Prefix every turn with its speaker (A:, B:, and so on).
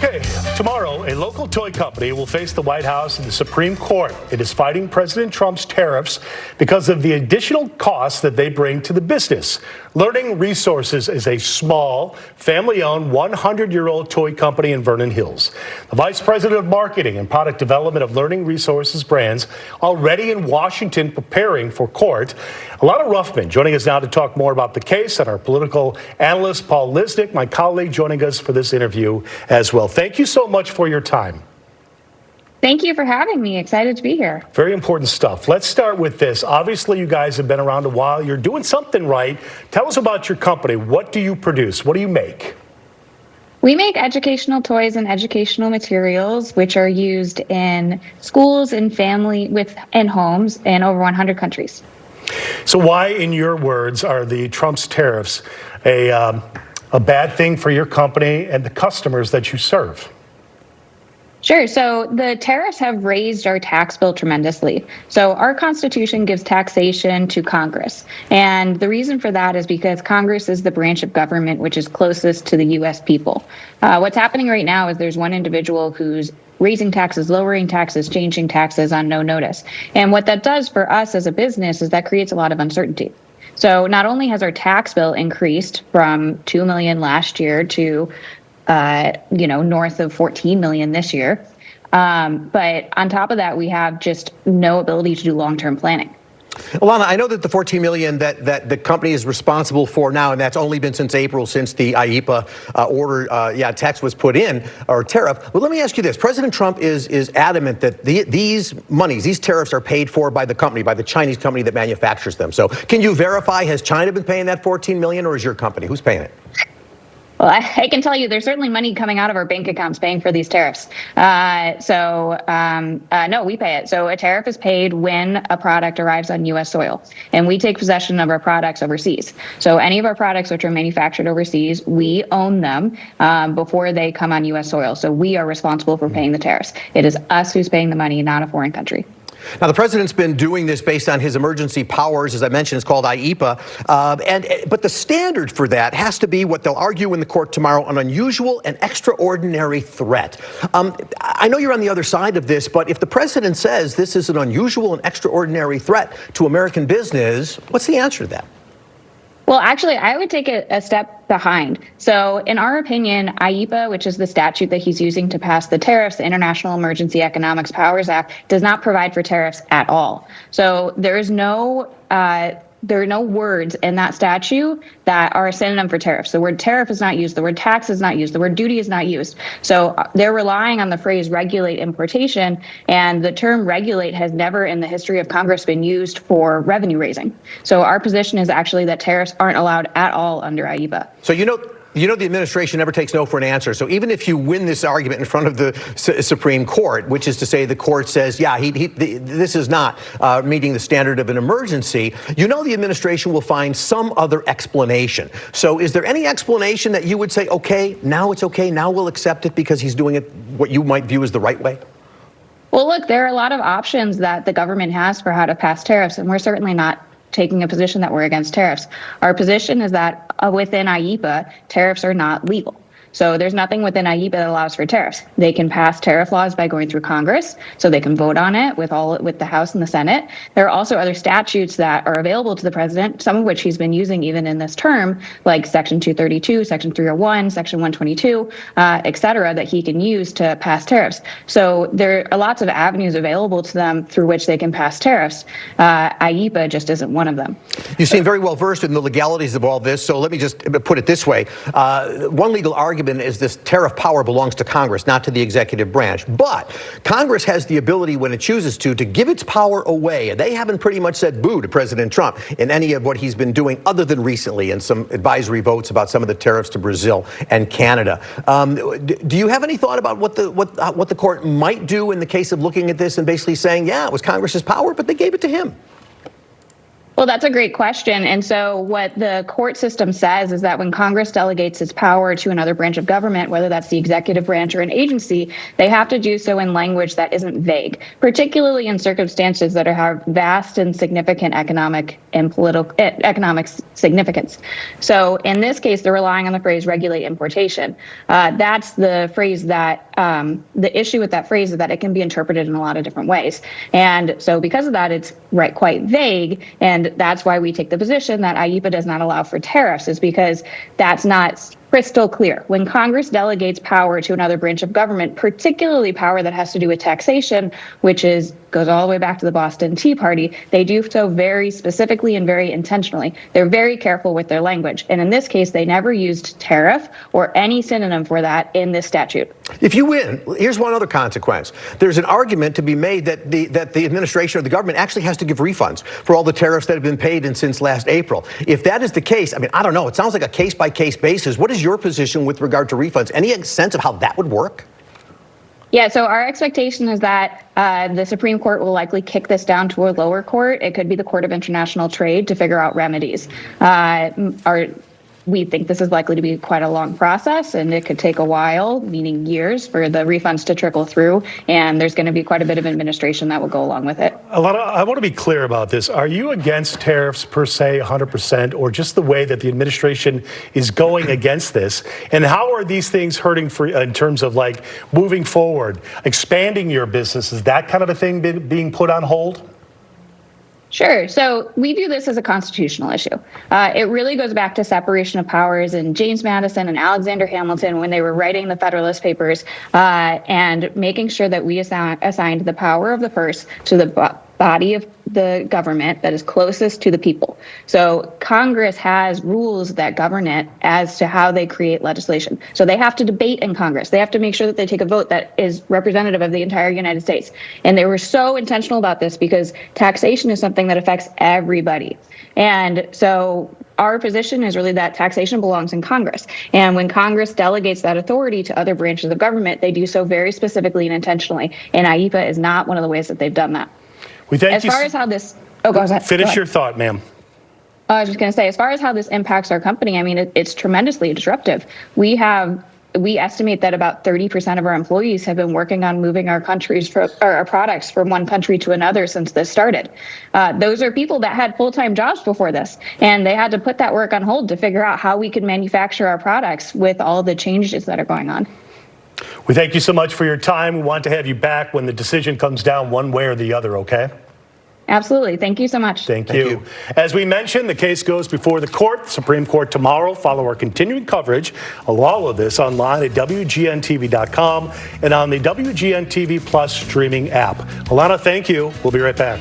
A: Okay, tomorrow, a local toy company will face the White House and the Supreme Court. It is fighting President Trump's tariffs because of the additional costs that they bring to the business. Learning Resources is a small, family-owned, 100-year-old toy company in Vernon Hills. The vice president of marketing and product development of Learning Resources brands already in Washington preparing for court. Alana Ruffman joining us now to talk more about the case, and our political analyst, Paul Lisnick, my colleague, joining us for this interview as well. Thank you so much for your time.
B: Thank you for having me. Excited to be here.
A: Very important stuff. Let's start with this. Obviously, you guys have been around a while. You're doing something right. Tell us about your company. What do you produce? What do you make?
B: We make educational toys and educational materials, which are used in schools and and homes in over 100 countries.
A: So why, in your words, are the Trump's tariffs a bad thing for your company and the customers that you serve?
B: Sure. So the tariffs have raised our tax bill tremendously. So our Constitution gives taxation to Congress. And the reason for that is because Congress is the branch of government which is closest to the U.S. people. What's happening right now is there's one individual who's raising taxes, lowering taxes, changing taxes on no notice. And what that does for us as a business is that creates a lot of uncertainty. So not only has our tax bill increased from $2 million last year to north of 14 million this year. But on top of that, we have just no ability to do long-term planning.
C: Alana, I know that the $14 million that the company is responsible for now, and that's only been since April, since the IEEPA tax was put in, or tariff. But let me ask you this. President Trump is adamant that these tariffs are paid for by the company, by the Chinese company that manufactures them. So can you verify, has China been paying that $14 million, or is your company? Who's paying it?
B: Well, I can tell you there's certainly money coming out of our bank accounts paying for these tariffs. No, we pay it. So a tariff is paid when a product arrives on U.S. soil, and we take possession of our products overseas. So any of our products which are manufactured overseas, we own them before they come on U.S. soil. So we are responsible for paying the tariffs. It is us who's paying the money, not a foreign country.
C: Now, the president's been doing this based on his emergency powers. As I mentioned, it's called IEEPA. But the standard for that has to be what they'll argue in the court tomorrow, an unusual and extraordinary threat. I know you're on the other side of this, but if the president says this is an unusual and extraordinary threat to American business, what's the answer to that?
B: Well, actually, I would take a step behind. So in our opinion, IEEPA, which is the statute that he's using to pass the tariffs, the International Emergency Economics Powers Act, does not provide for tariffs at all. So there are no words in that statute that are a synonym for tariffs. The word tariff is not used. The word tax is not used. The word duty is not used. So they're relying on the phrase regulate importation, and the term regulate has never in the history of Congress been used for revenue raising. So our position is actually that tariffs aren't allowed at all under IEEPA.
C: So you know the administration never takes no for an answer. So even if you win this argument in front of the Supreme Court, which is to say the court says, yeah, this is not meeting the standard of an emergency, you know the administration will find some other explanation. So is there any explanation that you would say, okay, now it's okay, now we'll accept it because he's doing it what you might view as the right way?
B: Well, look, there are a lot of options that the government has for how to pass tariffs, and we're certainly not taking a position that we're against tariffs. Our position is that within IEEPA, tariffs are not legal. So there's nothing within IEEPA that allows for tariffs. They can pass tariff laws by going through Congress, so they can vote on it with the House and the Senate. There are also other statutes that are available to the president, some of which he's been using even in this term, like Section 232, Section 301, Section 122, et cetera, that he can use to pass tariffs. So there are lots of avenues available to them through which they can pass tariffs. IEEPA just isn't one of them.
C: You seem very well versed in the legalities of all this, so let me just put it this way. One legal argument is this tariff power belongs to Congress, not to the executive branch. But Congress has the ability, when it chooses to give its power away. And they haven't pretty much said boo to President Trump in any of what he's been doing, other than recently in some advisory votes about some of the tariffs to Brazil and Canada. Do you have any thought about what the court might do in the case of looking at this and basically saying, yeah, it was Congress's power, but they gave it to him?
B: Well, that's a great question. And so what the court system says is that when Congress delegates its power to another branch of government, whether that's the executive branch or an agency, they have to do so in language that isn't vague, particularly in circumstances that have vast and significant economic and political economic significance. So in this case, they're relying on the phrase regulate importation. That's the phrase that the issue with that phrase is that it can be interpreted in a lot of different ways. And so because of that, it's quite vague. And that's why we take the position that IEEPA does not allow for tariffs, is because that's not crystal clear. When Congress delegates power to another branch of government, particularly power that has to do with taxation, which goes all the way back to the Boston Tea Party, they do so very specifically and very intentionally. They're very careful with their language. And in this case, they never used tariff or any synonym for that in this statute.
C: If you win, here's one other consequence. There's an argument to be made that the administration or the government actually has to give refunds for all the tariffs that have been paid since last April. If that is the case, I mean, I don't know. It sounds like a case-by-case basis. What is your position with regard to refunds? Any sense of how that would work?
B: Yeah, so our expectation is that the Supreme Court will likely kick this down to a lower court. It could be the Court of International Trade to figure out remedies. We think this is likely to be quite a long process, and it could take a while, meaning years, for the refunds to trickle through. And there's going to be quite a bit of administration that will go along with it.
A: I want to be clear about this. Are you against tariffs per se, 100%, or just the way that the administration is going against this? And how are these things hurting in terms of like moving forward, expanding your business? Is that kind of a thing being put on hold?
B: Sure. So we view this as a constitutional issue. It really goes back to separation of powers and James Madison and Alexander Hamilton when they were writing the Federalist Papers and making sure that we assigned the power of the purse to the body of the government that is closest to the people. So Congress has rules that govern it as to how they create legislation. So they have to debate in Congress. They have to make sure that they take a vote that is representative of the entire United States. And they were so intentional about this because taxation is something that affects everybody. And so our position is really that taxation belongs in Congress. And when Congress delegates that authority to other branches of government, they do so very specifically and intentionally. And IEEPA is not one of the ways that they've done that. As far as how this, go ahead.
A: Finish your thought, ma'am.
B: I was just going to say, as far as how this impacts our company, I mean, it's tremendously disruptive. We estimate that about 30% of our employees have been working on moving our products from one country to another since this started. Those are people that had full-time jobs before this, and they had to put that work on hold to figure out how we could manufacture our products with all the changes that are going on.
A: We thank you so much for your time. We want to have you back when the decision comes down one way or the other, okay?
B: Absolutely. Thank you so much.
A: Thank you. As we mentioned, the case goes before the Supreme Court tomorrow. Follow our continuing coverage of all of this online at WGNTV.com and on the WGN TV Plus streaming app. Alana, thank you. We'll be right back.